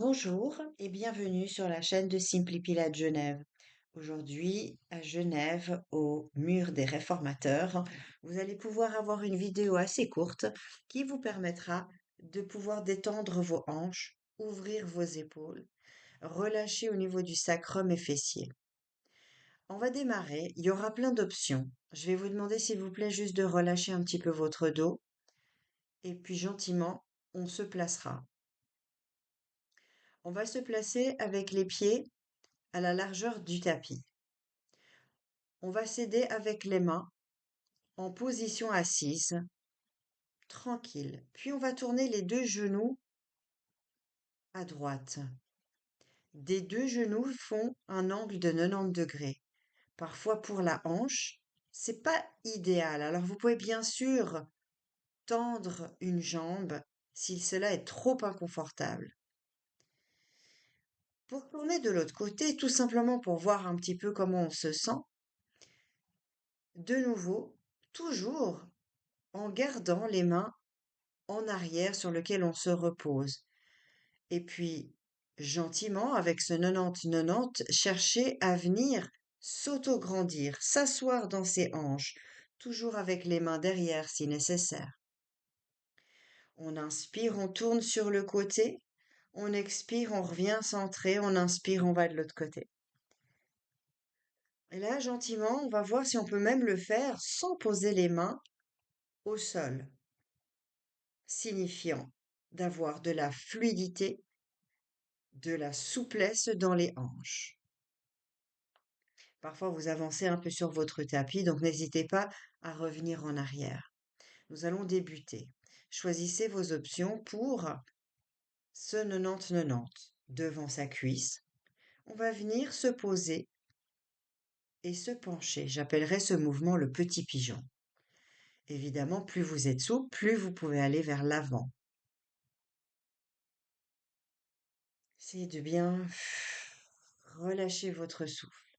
Bonjour et bienvenue sur la chaîne de Simply Pilates Genève. Aujourd'hui, à Genève, au mur des réformateurs, vous allez pouvoir avoir une vidéo assez courte qui vous permettra de pouvoir détendre vos hanches, ouvrir vos épaules, relâcher au niveau du sacrum et fessier. On va démarrer, il y aura plein d'options. Je vais vous demander s'il vous plaît juste de relâcher un petit peu votre dos et puis gentiment, on se placera. On va se placer avec les pieds à la largeur du tapis. On va s'aider avec les mains en position assise, tranquille. Puis on va tourner les deux genoux à droite. Des deux genoux font un angle de 90 degrés. Parfois pour la hanche, c'est pas idéal. Alors vous pouvez bien sûr tendre une jambe si cela est trop inconfortable. Pour tourner de l'autre côté, tout simplement pour voir un petit peu comment on se sent, de nouveau, toujours en gardant les mains en arrière sur lequel on se repose. Et puis, gentiment, avec ce 90-90, chercher à venir s'auto-grandir, s'asseoir dans ses hanches, toujours avec les mains derrière si nécessaire. On inspire, on tourne sur le côté. On expire, on revient centré. On inspire, on va de l'autre côté. Et là, gentiment, on va voir si on peut même le faire sans poser les mains au sol, signifiant d'avoir de la fluidité, de la souplesse dans les hanches. Parfois, vous avancez un peu sur votre tapis, donc n'hésitez pas à revenir en arrière. Nous allons débuter. Choisissez vos options pour ce 90-90 devant sa cuisse. On va venir se poser et se pencher. J'appellerai ce mouvement le petit pigeon. Évidemment, plus vous êtes souple, plus vous pouvez aller vers l'avant. Essayez de bien relâcher votre souffle.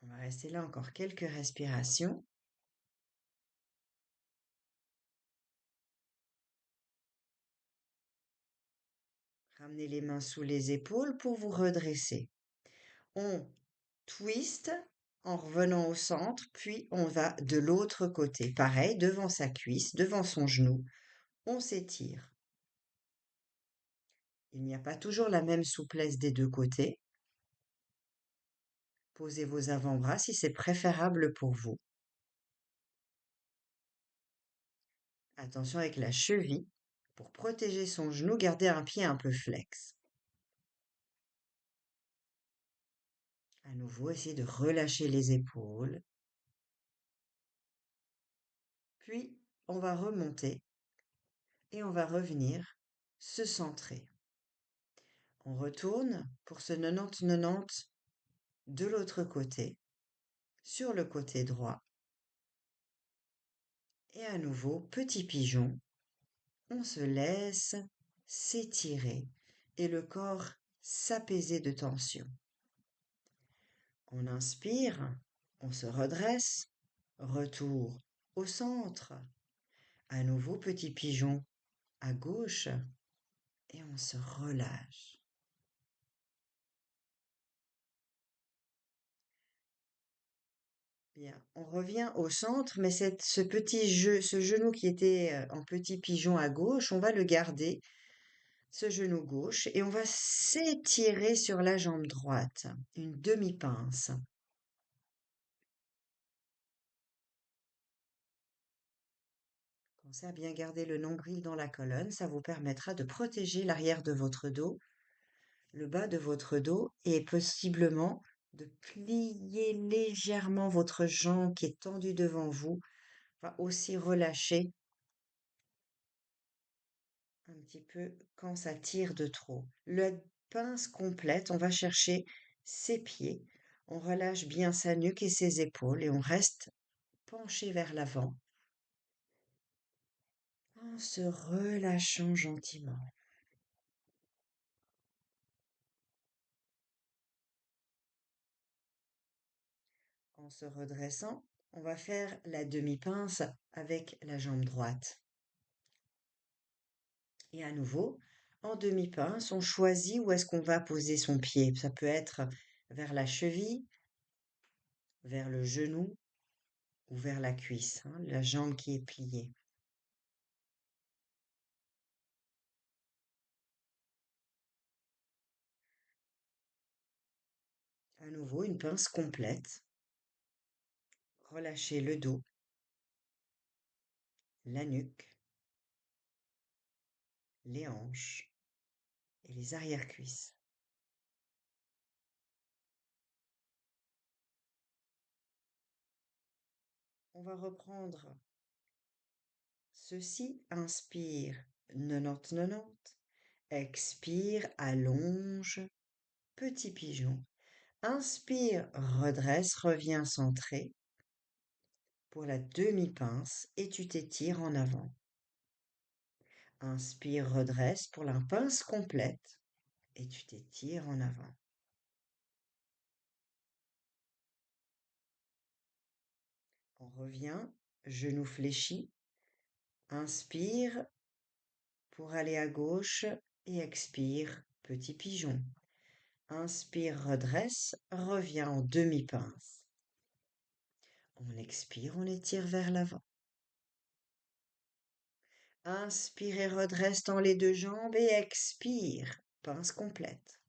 On va rester là encore quelques respirations. Ramenez les mains sous les épaules pour vous redresser. On twist en revenant au centre, puis on va de l'autre côté. Pareil, devant sa cuisse, devant son genou, on s'étire. Il n'y a pas toujours la même souplesse des deux côtés. Posez vos avant-bras si c'est préférable pour vous. Attention avec la cheville. Pour protéger son genou, gardez un pied un peu flex. À nouveau, essayez de relâcher les épaules. Puis, on va remonter et on va revenir se centrer. On retourne pour ce 90-90 de l'autre côté, sur le côté droit. Et à nouveau, petit pigeon, on se laisse s'étirer et le corps s'apaiser de tension. On inspire, on se redresse, retour au centre. À nouveau, petit pigeon à gauche et on se relâche. Bien, on revient au centre, mais ce genou qui était en petit pigeon à gauche, on va le garder, ce genou gauche, et on va s'étirer sur la jambe droite, une demi-pince. Pensez à bien garder le nombril dans la colonne, ça vous permettra de protéger l'arrière de votre dos, le bas de votre dos, et possiblement de plier légèrement votre jambe qui est tendue devant vous, va aussi relâcher un petit peu quand ça tire de trop. La pince complète, on va chercher ses pieds, on relâche bien sa nuque et ses épaules et on reste penché vers l'avant en se relâchant gentiment. En se redressant, on va faire la demi-pince avec la jambe droite. Et à nouveau, en demi-pince, on choisit où est-ce qu'on va poser son pied. Ça peut être vers la cheville, vers le genou ou vers la cuisse, hein, la jambe qui est pliée. À nouveau, une pince complète. Relâchez le dos, la nuque, les hanches et les arrière-cuisses. On va reprendre ceci. Inspire, 90-90. Expire, allonge, petit pigeon. Inspire, redresse, reviens centré pour la demi-pince et tu t'étires en avant. Inspire, redresse pour la pince complète et tu t'étires en avant. On revient, genou fléchi. Inspire pour aller à gauche et expire, petit pigeon. Inspire, redresse, reviens en demi-pince. On expire, on étire vers l'avant. Inspire et redresse dans les deux jambes et expire, pince complète.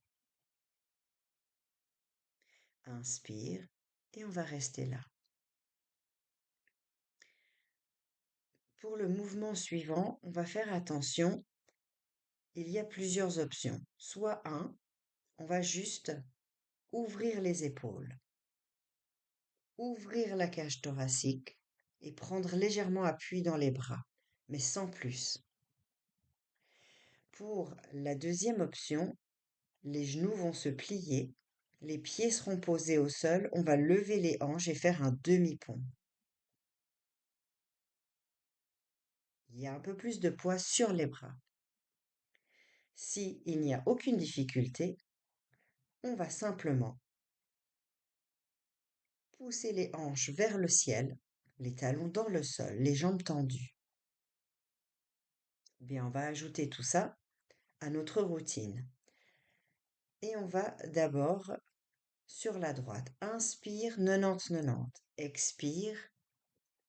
Inspire et on va rester là. Pour le mouvement suivant, on va faire attention. Il y a plusieurs options. Soit on va juste ouvrir les épaules, ouvrir la cage thoracique et prendre légèrement appui dans les bras, mais sans plus. Pour la deuxième option, les genoux vont se plier, les pieds seront posés au sol, on va lever les hanches et faire un demi-pont. Il y a un peu plus de poids sur les bras. Si il n'y a aucune difficulté, on va simplement pousser les hanches vers le ciel, les talons dans le sol, les jambes tendues. Bien, on va ajouter tout ça à notre routine. Et on va d'abord sur la droite. Inspire 90-90. Expire,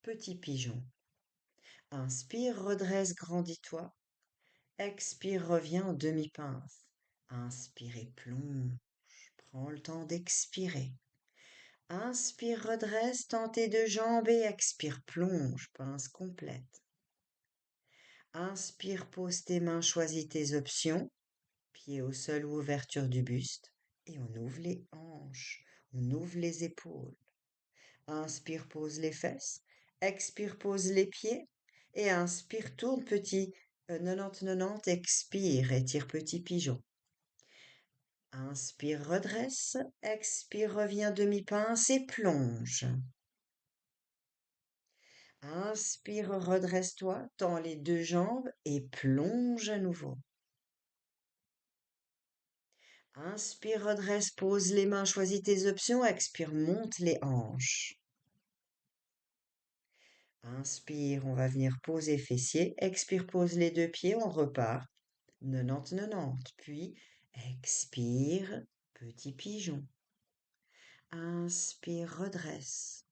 petit pigeon. Inspire, redresse, grandis-toi. Expire, reviens en demi-pince. Inspire et plonge. Prends le temps d'expirer. Inspire, redresse, tends tes deux jambes et expire, plonge, pince complète. Inspire, pose tes mains, choisis tes options. Pieds au sol ou ouverture du buste. Et on ouvre les hanches, on ouvre les épaules. Inspire, pose les fesses. Expire, pose les pieds. Et inspire, tourne petit 90-90. Expire, étire petit pigeon. Inspire, redresse. Expire, reviens demi-pince et plonge. Inspire, redresse-toi, tends les deux jambes et plonge à nouveau. Inspire, redresse, pose les mains, choisis tes options. Expire, monte les hanches. Inspire, on va venir poser fessiers. Expire, pose les deux pieds, on repart. 90-90. Puis, expire, petit pigeon. Inspire, redresse.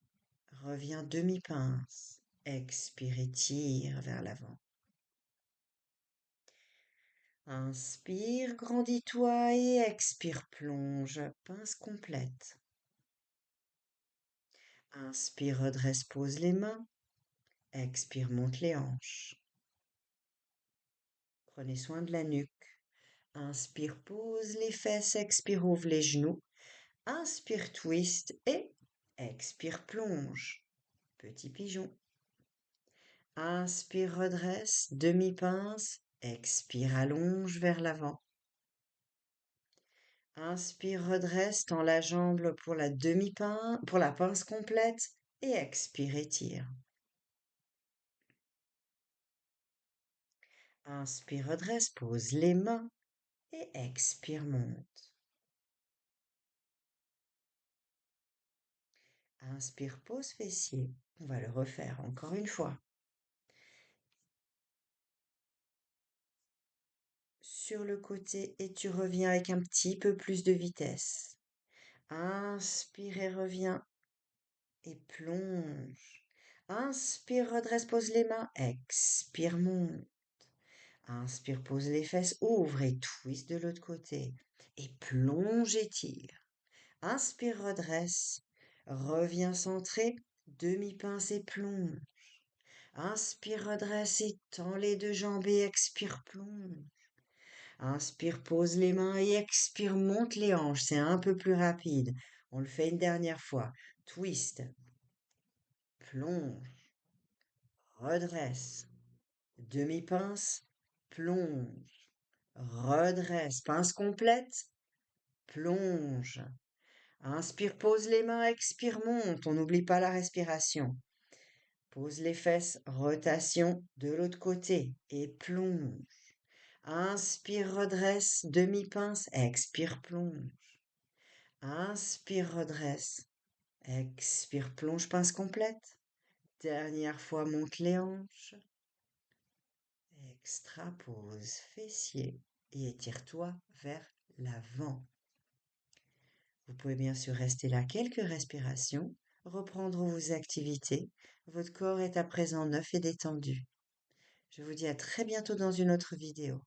Reviens demi-pince. Expire, étire vers l'avant. Inspire, grandis-toi et expire, plonge, pince complète. Inspire, redresse, pose les mains. Expire, monte les hanches. Prenez soin de la nuque. Inspire, pose les fesses. Expire, ouvre les genoux. Inspire, twist et expire, plonge. Petit pigeon. Inspire, redresse, demi-pince. Expire, allonge vers l'avant. Inspire, redresse, tends la jambe pour la demi-pince, pour la pince complète et expire, étire. Inspire, redresse, pose les mains et expire, monte. Inspire, pose fessier. On va le refaire encore une fois. sur le côté et tu reviens avec un petit peu plus de vitesse. Inspire et reviens et plonge. Inspire, redresse, pose les mains. Expire, monte. Inspire, pose les fesses, ouvre et twist de l'autre côté. Et plonge et tire. Inspire, redresse. Reviens centré. Demi-pince et plonge. Inspire, redresse et tends les deux jambes et expire, plonge. Inspire, pose les mains et expire, monte les hanches. C'est un peu plus rapide. On le fait une dernière fois. Twist, plonge, redresse, demi-pince, plonge, redresse, pince complète, plonge. Inspire, pose les mains, expire, monte. On n'oublie pas la respiration. Pose les fesses, rotation de l'autre côté et plonge. Inspire, redresse, demi-pince, expire, plonge. Inspire, redresse, expire, plonge, pince complète. Dernière fois, monte les hanches. Extrapose fessier et étire-toi vers l'avant. Vous pouvez bien sûr rester là quelques respirations, reprendre vos activités. Votre corps est à présent neuf et détendu. Je vous dis à très bientôt dans une autre vidéo.